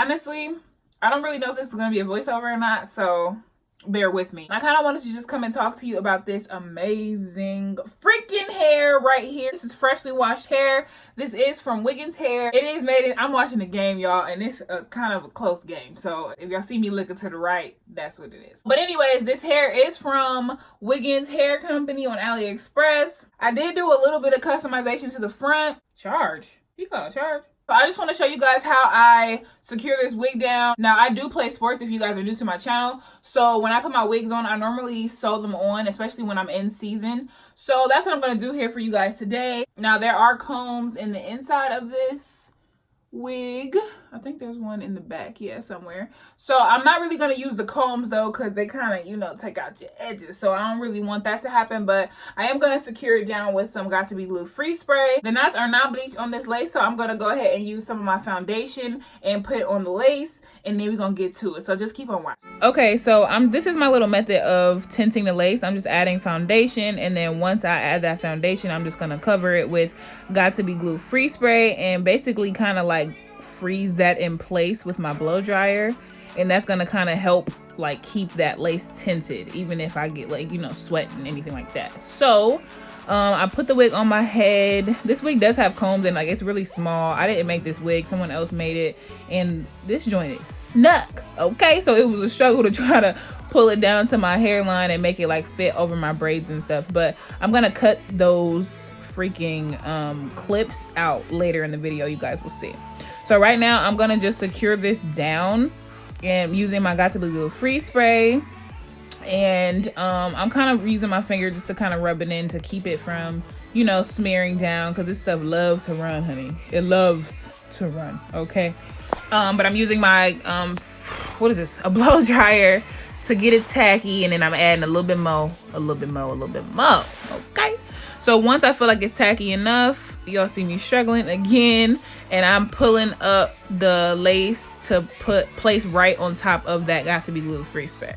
Honestly, I don't really know if this is going to be a voiceover or not, so bear with me. I kind of wanted to just come and talk to you about this amazing freaking hair right here. This is freshly washed hair. This is from Wiggins hair. It is made in, I'm watching the game, y'all, and it's a kind of a close game. So if y'all see me looking to the right, that's what it is. But anyways, this hair is from Wiggins Hair Company on AliExpress. I did do a little bit of customization to the front. Charge? You got a charge? So I just want to show you guys how I secure this wig down. Now, I do play sports if you guys are new to my channel. So when I put my wigs on, I normally sew them on, especially when I'm in season. So that's what I'm going to do here for you guys today. Now, there are combs in the inside of this wig. I think there's one in the back, yeah, somewhere. So I'm not really going to use the combs though, because they kind of, you know, take out your edges. So I don't really want that to happen, but I am going to secure it down with some Got to Be Glue free spray. The knots are not bleached on this lace, so I'm going to go ahead and use some of my foundation and put it on the lace, and then we're going to get to it. So just keep on watching. Okay, so this is my little method of tinting the lace. I'm just adding foundation, and then once I add that foundation, I'm just going to cover it with Got to Be Glue free spray and basically kind of like freeze that in place with my blow dryer, and that's going to kind of help like keep that lace tinted even if I get like, you know, sweat and anything like that. So I put the wig on my head. This wig does have combs and like it's really small. I didn't make this wig, someone else made it, and this joint is snug. Okay, so it was a struggle to try to pull it down to my hairline and make it like fit over my braids and stuff, but I'm gonna cut those freaking clips out later in the video. You guys will see. So right now I'm gonna just secure this down and using my Got to Be Glue free spray, and I'm kind of using my finger just to kind of rub it in to keep it from, you know, smearing down, because this stuff loves to run, honey. It loves to run. Okay, but I'm using my what is this, a blow dryer to get it tacky, and then I'm adding a little bit more. Okay, so once I feel like it's tacky enough, y'all see me struggling again, and I'm pulling up the lace to place right on top of that Got to Be Glue free spray.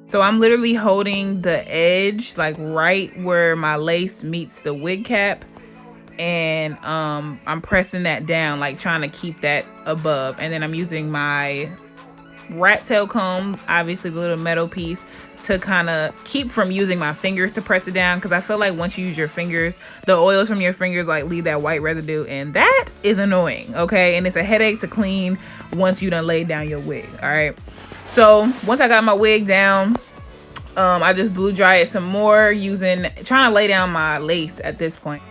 So I'm literally holding the edge like right where my lace meets the wig cap, and I'm pressing that down, like trying to keep that above, and then I'm using my rat tail comb, obviously the little metal piece, to kind of keep from using my fingers to press it down, because I feel like once you use your fingers, the oils from your fingers like leave that white residue, and that is annoying. Okay, and it's a headache to clean once you done laid down your wig. All right, so once I got my wig down, I just blew dry it some more, trying to lay down my lace at this point.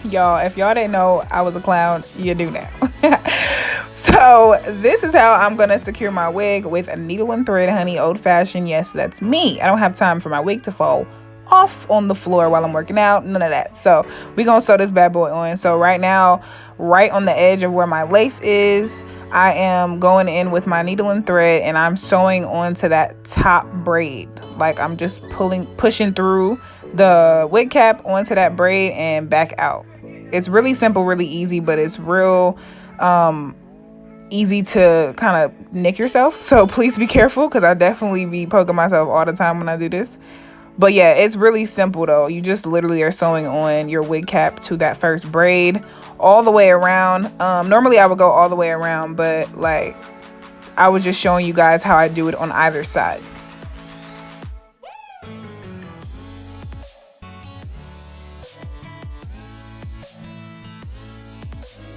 Y'all, if y'all didn't know I was a clown, you do now. So this is how I'm gonna secure my wig, with a needle and thread, honey. Old fashioned. Yes, that's me. I don't have time for my wig to fall off on the floor while I'm working out, none of that. So we're gonna sew this bad boy on. So right now, right on the edge of where my lace is, I am going in with my needle and thread, and I'm sewing onto that top braid. Like I'm just pushing through the wig cap onto that braid and back out. It's really simple, really easy, but it's real easy to kind of nick yourself. So please be careful, because I definitely be poking myself all the time when I do this. But yeah, it's really simple though. You just literally are sewing on your wig cap to that first braid all the way around. Normally I would go all the way around, but like I was just showing you guys how I do it on either side.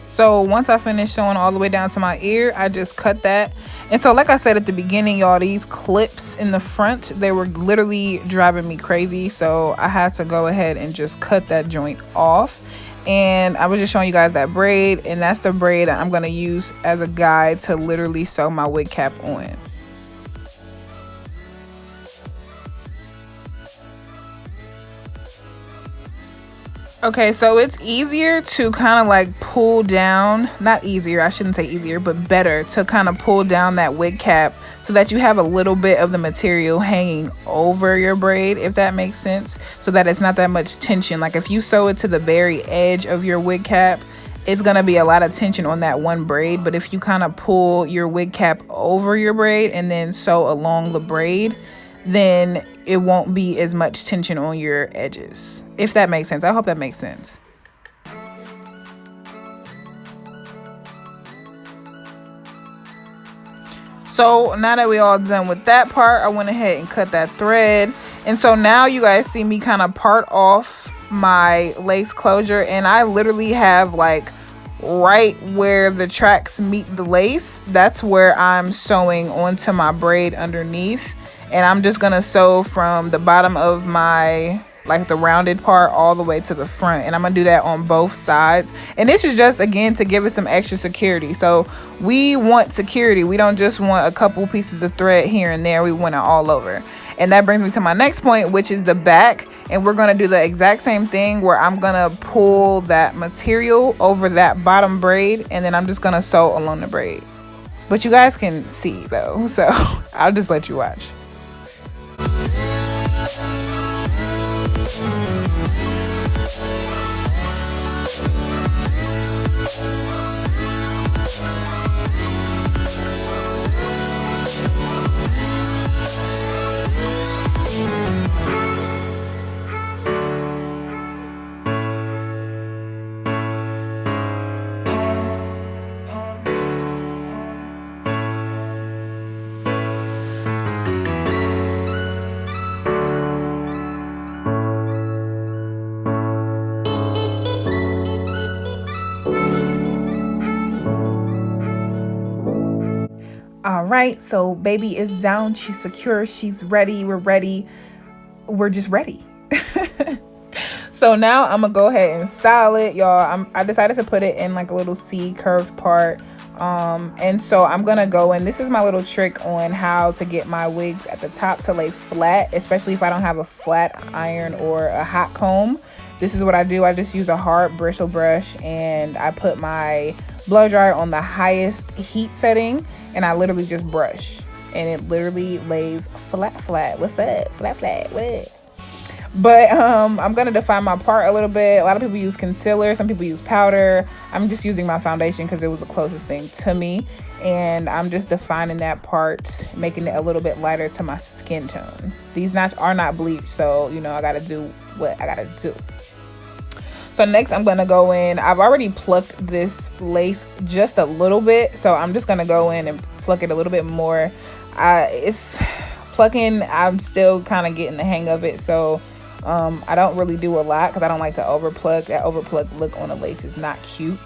So once I finish sewing all the way down to my ear, I just cut that. And so like I said at the beginning, y'all, these clips in the front, they were literally driving me crazy. So I had to go ahead and just cut that joint off. And I was just showing you guys that braid, and that's the braid I'm going to use as a guide to literally sew my wig cap on. Okay, so it's easier to kind of like pull down, not easier, I shouldn't say easier, but better to kind of pull down that wig cap so that you have a little bit of the material hanging over your braid, if that makes sense, so that it's not that much tension. Like if you sew it to the very edge of your wig cap, it's gonna be a lot of tension on that one braid. But if you kind of pull your wig cap over your braid and then sew along the braid, then it won't be as much tension on your edges, if that makes sense. I hope that makes sense. So now that we all done with that part, I went ahead and cut that thread. And so now you guys see me kind of part off my lace closure, and I literally have like right where the tracks meet the lace, that's where I'm sewing onto my braid underneath. And I'm just gonna sew from the bottom of my, like the rounded part, all the way to the front. And I'm gonna do that on both sides. And this is just, again, to give it some extra security. So we want security. We don't just want a couple pieces of thread here and there. We want it all over. And that brings me to my next point, which is the back. And we're gonna do the exact same thing where I'm gonna pull that material over that bottom braid, and then I'm just gonna sew along the braid. But you guys can see though, so I'll just let you watch. All right, so baby is down, she's secure, she's ready, we're ready, we're just ready. So now I'm gonna go ahead and style it, y'all. I decided to put it in like a little C curved part, and so I'm gonna go in. This is my little trick on how to get my wigs at the top to lay flat, especially if I don't have a flat iron or a hot comb. This is what I do. I just use a hard bristle brush, and I put my blow dryer on the highest heat setting, and I literally just brush, and it literally lays flat. What's up? Flat. What? But I'm gonna define my part a little bit. A lot of people use concealer, some people use powder. I'm just using my foundation because it was the closest thing to me, and I'm just defining that part, making it a little bit lighter to my skin tone. These knots are not bleached, so you know I gotta do what I gotta do. So next I'm gonna go in. I've already plucked this lace just a little bit, so I'm just gonna go in and pluck it a little bit more. It's plucking, I'm still kind of getting the hang of it, so I don't really do a lot because I don't like to overpluck. That overpluck look on a lace is not cute.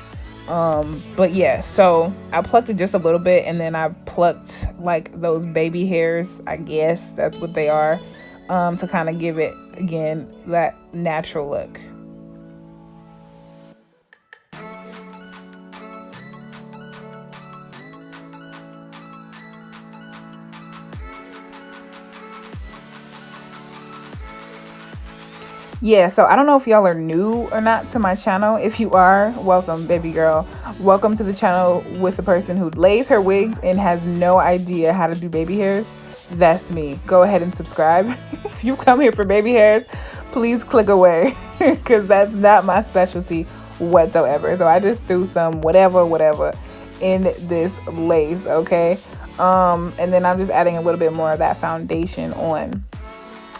But yeah, so I plucked it just a little bit, and then I plucked like those baby hairs, I guess that's what they are, to kind of give it, again, that natural look. Yeah, so I don't know if y'all are new or not to my channel. If you are, welcome, baby girl. Welcome to the channel with the person who lays her wigs and has no idea how to do baby hairs. That's me. Go ahead and subscribe. If you come here for baby hairs, please click away because that's not my specialty whatsoever. So I just threw some whatever in this lace, okay? And then I'm just adding a little bit more of that foundation on.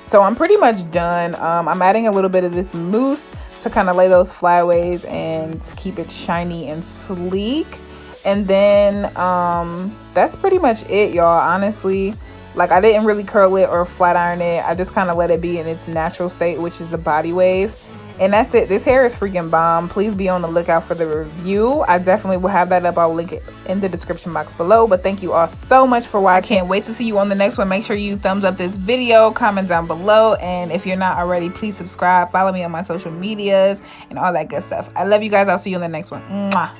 So I'm pretty much done. I'm adding a little bit of this mousse to kind of lay those flyaways and to keep it shiny and sleek. And then that's pretty much it, y'all. Honestly, like I didn't really curl it or flat iron it. I just kind of let it be in its natural state, which is the body wave. And that's it. This hair is freaking bomb. Please be on the lookout for the review. I definitely will have that up. I'll link it in the description box below. But thank you all so much for watching. I can't wait to see you on the next one. Make sure you thumbs up this video, comment down below. And if you're not already, please subscribe. Follow me on my social medias and all that good stuff. I love you guys. I'll see you in the next one. Mwah.